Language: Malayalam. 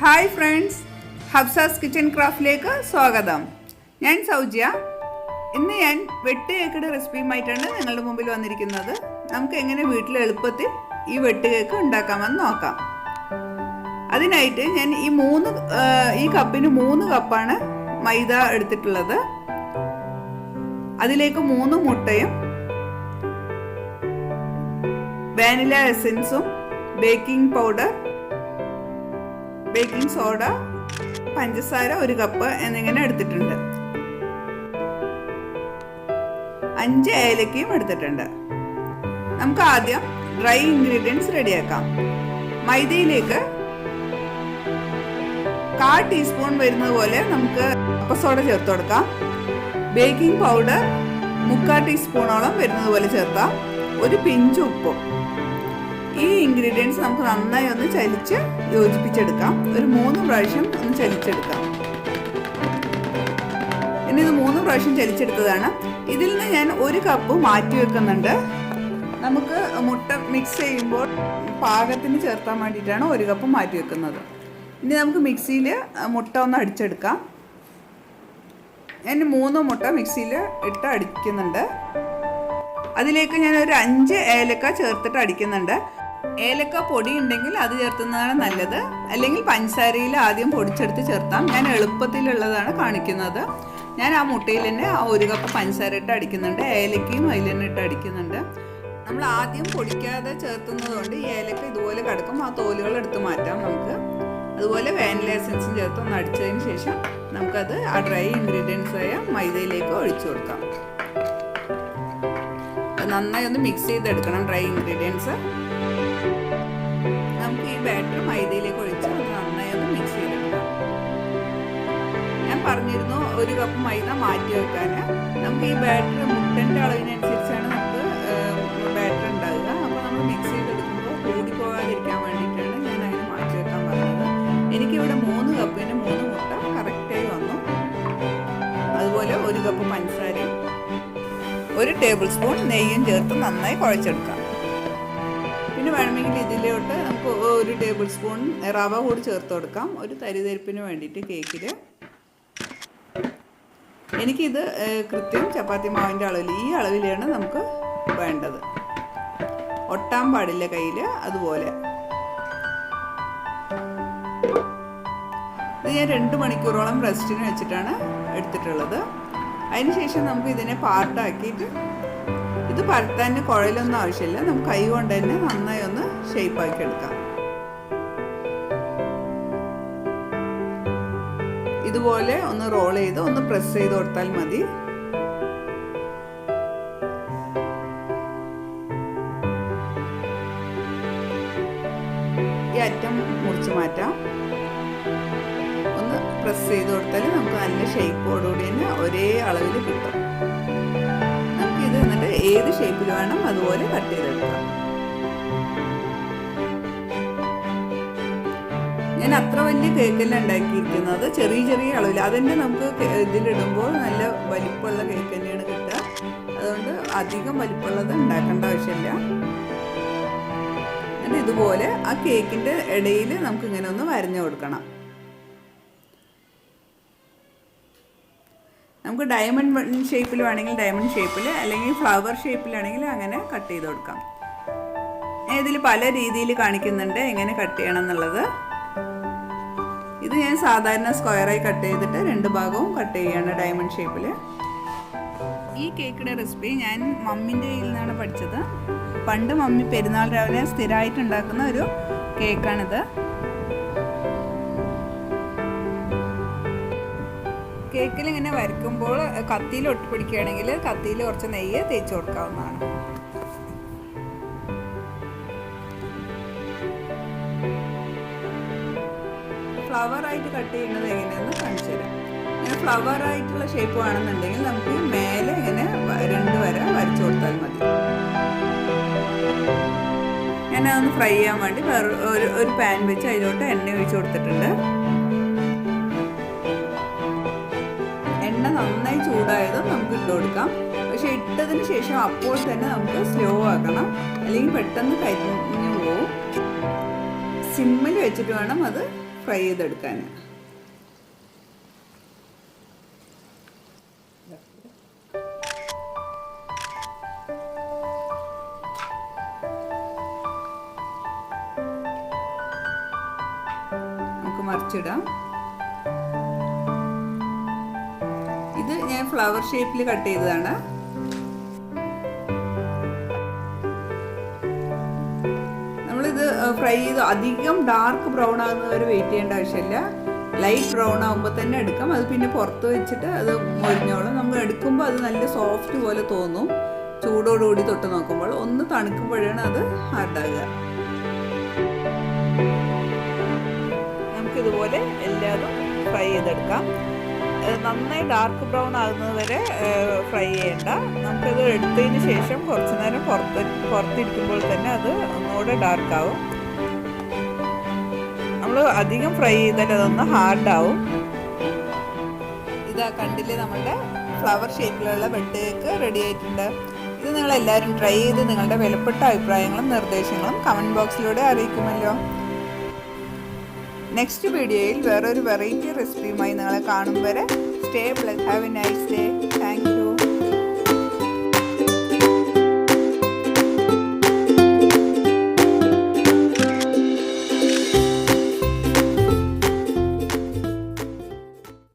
ഹായ് ഫ്രണ്ട്സ്, ഹഫ്സാസ് കിച്ചൺ ക്രാഫ്റ്റിലേക്ക് സ്വാഗതം. ഞാൻ സൗജ്യ. ഇന്ന് ഞാൻ വെട്ട് കേക്കിൻ്റെ റെസിപ്പിയുമായിട്ടാണ് നിങ്ങളുടെ മുമ്പിൽ വന്നിരിക്കുന്നത്. നമുക്ക് എങ്ങനെ വീട്ടിൽ എളുപ്പത്തിൽ ഈ വെട്ട് കേക്ക് ഉണ്ടാക്കാമെന്ന് നോക്കാം. അതിനായിട്ട് ഞാൻ ഈ കപ്പിന് 3 കപ്പാണ് മൈദ എടുത്തിട്ടുള്ളത്. അതിലേക്ക് 3 മുട്ടയും വാനില എസൻസും ബേക്കിംഗ് പൗഡർ, ബേക്കിംഗ് സോഡ, പഞ്ചസാര 1 കപ്പ് എന്നിങ്ങനെ എടുത്തിട്ടുണ്ട്. 5 ഏലക്കയും എടുത്തിട്ടുണ്ട്. നമുക്ക് ആദ്യം ഡ്രൈ ഇൻഗ്രീഡിയൻസ് റെഡിയാക്കാം. മൈദയിലേക്ക് 1/4 ടീസ്പൂൺ വരുന്നത് പോലെ നമുക്ക് അപ്പസോഡ ചേർത്ത് കൊടുക്കാം. ബേക്കിംഗ് പൗഡർ 3/4 ടീസ്പൂണോളം വരുന്നത് പോലെ ചേർക്കാം. 1 പിഞ്ച് ഉപ്പും. ഈ ഇൻഗ്രീഡിയൻസ് നമുക്ക് നന്നായി ഒന്ന് ചലിച്ച് യോജിപ്പിച്ചെടുക്കാം. ഒരു 3 പ്രാവശ്യം ഒന്ന് ചലിച്ചെടുക്കാം. ഇനി ഇത് 3 പ്രാവശ്യം ചലിച്ചെടുത്തതാണ്. ഇതിൽ നിന്ന് ഞാൻ 1 കപ്പ് മാറ്റി വെക്കുന്നുണ്ട്. നമുക്ക് മുട്ട മിക്സ് ചെയ്യുമ്പോൾ പാകത്തിന് ചേർത്താൻ വേണ്ടിയിട്ടാണ് 1 കപ്പ് മാറ്റി വെക്കുന്നത്. ഇനി നമുക്ക് മിക്സിയിൽ മുട്ട ഒന്ന് അടിച്ചെടുക്കാം. ഞാൻ 3 മുട്ട മിക്സിയിൽ ഇട്ട് അടിക്കുന്നുണ്ട്. അതിലേക്ക് ഞാൻ ഒരു 5 ഏലക്ക ചേർത്തിട്ട് അടിക്കുന്നുണ്ട്. ഏലക്ക പൊടി ഉണ്ടെങ്കിൽ അത് ചേർത്തുന്നതാണ് നല്ലത്, അല്ലെങ്കിൽ പഞ്ചസാരയിൽ ആദ്യം പൊടിച്ചെടുത്ത് ചേർത്താം. ഞാൻ എളുപ്പത്തിലുള്ളതാണ് കാണിക്കുന്നത്. ഞാൻ ആ മുട്ടയിൽ തന്നെ 1 കപ്പ് പഞ്ചസാര ഇട്ട് അടിക്കുന്നുണ്ട്. ഏലക്കയും അതിൽ തന്നെ ഇട്ട് അടിക്കുന്നുണ്ട്. നമ്മൾ ആദ്യം പൊടിക്കാതെ ചേർത്തുന്നത് കൊണ്ട് ഈ ഏലക്ക ഇതുപോലെ കിടക്കും. ആ തോലുകൾ എടുത്ത് മാറ്റാം നമുക്ക്. അതുപോലെ വാനില എസൻസും ചേർത്ത് ഒന്ന് അടിച്ചതിന് ശേഷം നമുക്കത് ആ ഡ്രൈ ഇൻഗ്രീഡിയൻസായ മൈദയിലേക്ക് ഒഴിച്ചു കൊടുക്കാം. നന്നായി ഒന്ന് മിക്സ് ചെയ്തെടുക്കണം ഡ്രൈ ഇൻഗ്രീഡിയൻസ്. നമുക്ക് ഈ ബാറ്റർ മൈദയിലേക്ക് ഒഴിച്ച് നന്നായി ഒന്ന് മിക്സ് ചെയ്തെടുക്കാം. ഞാൻ പറഞ്ഞിരുന്നു 1 കപ്പ് മൈദ മാറ്റി വെക്കാൻ. നമുക്ക് ഈ ബാറ്റർ മുട്ടൻ്റെ അളവിനനുസരിച്ചാണ് നമുക്ക് ബാറ്റർ ഉണ്ടാവുക. അപ്പോൾ നമ്മൾ മിക്സ് ചെയ്തെടുക്കുമ്പോൾ കൂടിപ്പോകാതിരിക്കാൻ വേണ്ടിയിട്ടാണ് ഞാൻ അതിന് മാറ്റി വെക്കാൻ പറഞ്ഞത്. എനിക്കിവിടെ 3 കപ്പിന് 3 മുട്ട കറക്റ്റായി വന്നു. അതുപോലെ 1 കപ്പ് പഞ്ചസാരയും 1 ടേബിൾ സ്പൂൺ നെയ്യും ചേർത്ത് നന്നായി കുഴച്ചെടുക്കാം. പിന്നെ വേണമെങ്കിൽ ഇതിലോട്ട് നമുക്ക് 1 ടേബിൾ സ്പൂൺ റവ കൂടി ചേർത്ത് കൊടുക്കാം, ഒരു തരിതരിപ്പിന് വേണ്ടിയിട്ട് കേക്കിൽ. എനിക്കിത് കൃത്യം ചപ്പാത്തി മാവിൻ്റെ അളവിൽ, ഈ അളവിലാണ് നമുക്ക് വേണ്ടത്. ഒട്ടാൻ പാടില്ല കയ്യിൽ. അതുപോലെ ഇത് ഞാൻ 2 മണിക്കൂറോളം റെസ്റ്റിന് വെച്ചിട്ടാണ് എടുത്തിട്ടുള്ളത്. അതിനുശേഷം നമുക്ക് ഇതിനെ പാർട്ടാക്കിയിട്ട്, ഇത് പരത്താൻ കുഴലൊന്നും ആവശ്യമില്ല, നമുക്ക് കൈ കൊണ്ട് തന്നെ നന്നായി ഒന്ന് ഷേപ്പാക്കി എടുക്കാം. ഇതുപോലെ ഒന്ന് റോൾ ചെയ്ത് ഒന്ന് പ്രസ് ചെയ്ത് കൊടുത്താൽ മതി. ഈ അറ്റം മുറിച്ച് മാറ്റാം. ഒന്ന് പ്രസ് ചെയ്ത് കൊടുത്താൽ നമുക്ക് നല്ല ഷേപ്പോടുകൂടി തന്നെ ഒരേ അളവിൽ കിട്ടും. നമുക്കിത് എന്നിട്ട് ഏത് ഷേപ്പിൽ വേണം അതുപോലെ കട്ട് ചെയ്തെടുക്കാം. ഞാൻ അത്ര വലിയ കേക്കല്ല ഉണ്ടാക്കിയിരിക്കുന്നത്, ചെറിയ ചെറിയ അളവിൽ. അതിൻ്റെ നമുക്ക് ഇതിലിടുമ്പോൾ നല്ല വലിപ്പമുള്ള കേക്ക് തന്നെയാണ് കിട്ടുക. അതുകൊണ്ട് അധികം വലിപ്പമുള്ളത് ഉണ്ടാക്കേണ്ട ആവശ്യമില്ല. എന്നിട്ട് ഇതുപോലെ ആ കേക്കിൻ്റെ ഇടയിൽ നമുക്ക് ഇങ്ങനെ ഒന്ന് വരഞ്ഞു കൊടുക്കണം. നമുക്ക് ഡയമണ്ട് ഷേപ്പിൽ വേണമെങ്കിൽ ഡയമണ്ട് ഷേപ്പിൽ, അല്ലെങ്കിൽ ഫ്ലവർ ഷേപ്പിലാണെങ്കിൽ അങ്ങനെ കട്ട് ചെയ്ത് കൊടുക്കാം. ഇതിൽ പല രീതിയിൽ കാണിക്കുന്നുണ്ട് എങ്ങനെ കട്ട് ചെയ്യണം എന്നുള്ളത്. ഇത് ഞാൻ സാധാരണ സ്ക്വയറായി കട്ട് ചെയ്തിട്ട് 2 ഭാഗവും കട്ട് ചെയ്യാണ് ഡയമണ്ട് ഷേപ്പിൽ. ഈ കേക്കിൻ്റെ റെസിപ്പി ഞാൻ മമ്മിൻ്റെ കയ്യിൽ നിന്നാണ് പഠിച്ചത്. പണ്ട് മമ്മി പെരുന്നാൾ രാവിലെ സ്ഥിരമായിട്ട് ഉണ്ടാക്കുന്ന ഒരു കേക്കാണിത്. കേക്കിൽ ഇങ്ങനെ വരയ്ക്കുമ്പോൾ കത്തിയിൽ ഒട്ടിപ്പിടിക്കുകയാണെങ്കിൽ കത്തിയിൽ കുറച്ച് നെയ്യ് തേച്ച് കൊടുക്കാവുന്നതാണ്. ഫ്ലവറായിട്ട് കട്ട് ചെയ്യുന്നത് എങ്ങനെയെന്ന് കാണിച്ചു തരാം. ഇങ്ങനെ ഫ്ലവറായിട്ടുള്ള ഷേപ്പ് വേണമെന്നുണ്ടെങ്കിൽ നമുക്ക് മേലെ ഇങ്ങനെ 2 വര വരച്ചു കൊടുത്താൽ മതി. ഞാനതൊന്ന് ഫ്രൈ ചെയ്യാൻ വേണ്ടി ഒരു പാൻ വെച്ച് അതിലോട്ട് എണ്ണ ഒഴിച്ച് കൊടുത്തിട്ടുണ്ട്. എണ്ണ നന്നായി ചൂടായതും നമുക്ക് ഇട്ട് കൊടുക്കാം. പക്ഷെ ഇട്ടതിന് ശേഷം അപ്പോൾ തന്നെ നമുക്ക് സ്ലോ ആക്കണം, അല്ലെങ്കിൽ പെട്ടെന്ന് കരിഞ്ഞു പോകും. സിമ്മിൽ വെച്ചിട്ട് വേണം അത് ഫ്രൈ ചെയ്തെടുക്കാൻ. നമുക്ക് മറിച്ചിടാം. ഇത് ഞാൻ ഫ്ലവർ ഷേപ്പിൽ കട്ട് ചെയ്തതാണ്. നമ്മളിത് ഫ്രൈ ചെയ്ത് അധികം ഡാർക്ക് ബ്രൗൺ ആകുന്നവരെ വെയിറ്റ് ചെയ്യേണ്ട ആവശ്യമില്ല. ലൈറ്റ് ബ്രൗൺ ആകുമ്പോൾ തന്നെ എടുക്കാം. അത് പിന്നെ പുറത്ത് വെച്ചിട്ട് അത് മൊരിഞ്ഞോളും. നമ്മൾ എടുക്കുമ്പോൾ അത് നല്ല സോഫ്റ്റ് പോലെ തോന്നും. ചൂടോടുകൂടി തൊട്ട് നോക്കുമ്പോൾ ഒന്ന് തണുക്കുമ്പോഴാണ് അത് ഹാർഡാകുക. നമുക്കിതുപോലെ എല്ലാതും ഫ്രൈ ചെയ്തെടുക്കാം. നന്നായി ഡാർക്ക് ബ്രൗൺ ആകുന്നത് വരെ ഫ്രൈ ചെയ്യേണ്ട. നമുക്കത് എടുത്തതിന് ശേഷം കുറച്ച് നേരം പുറത്തിരിക്കുമ്പോൾ തന്നെ അത് ഒന്നുകൂടെ ഡാർക്കാവും. നമ്മൾ അധികം ഫ്രൈ ചെയ്താൽ അതൊന്ന് ഹാർഡാവും. ഇതാ കണ്ടില്ലേ, നമ്മളുടെ ഫ്ലവർ ഷേപ്പിലുള്ള ബെഡ് കേക്ക് റെഡി ആയിട്ടുണ്ട്. ഇത് നിങ്ങളെല്ലാവരും ട്രൈ ചെയ്ത് നിങ്ങളുടെ വിലപ്പെട്ട അഭിപ്രായങ്ങളും നിർദ്ദേശങ്ങളും കമൻറ്റ് ബോക്സിലൂടെ അറിയിക്കുമല്ലോ. നെക്സ്റ്റ് വീഡിയോയിൽ വേറൊരു വെറൈറ്റി റെസിപ്പിയുമായി നിങ്ങളെ കാണും വരെ stay blessed. Have A nice day.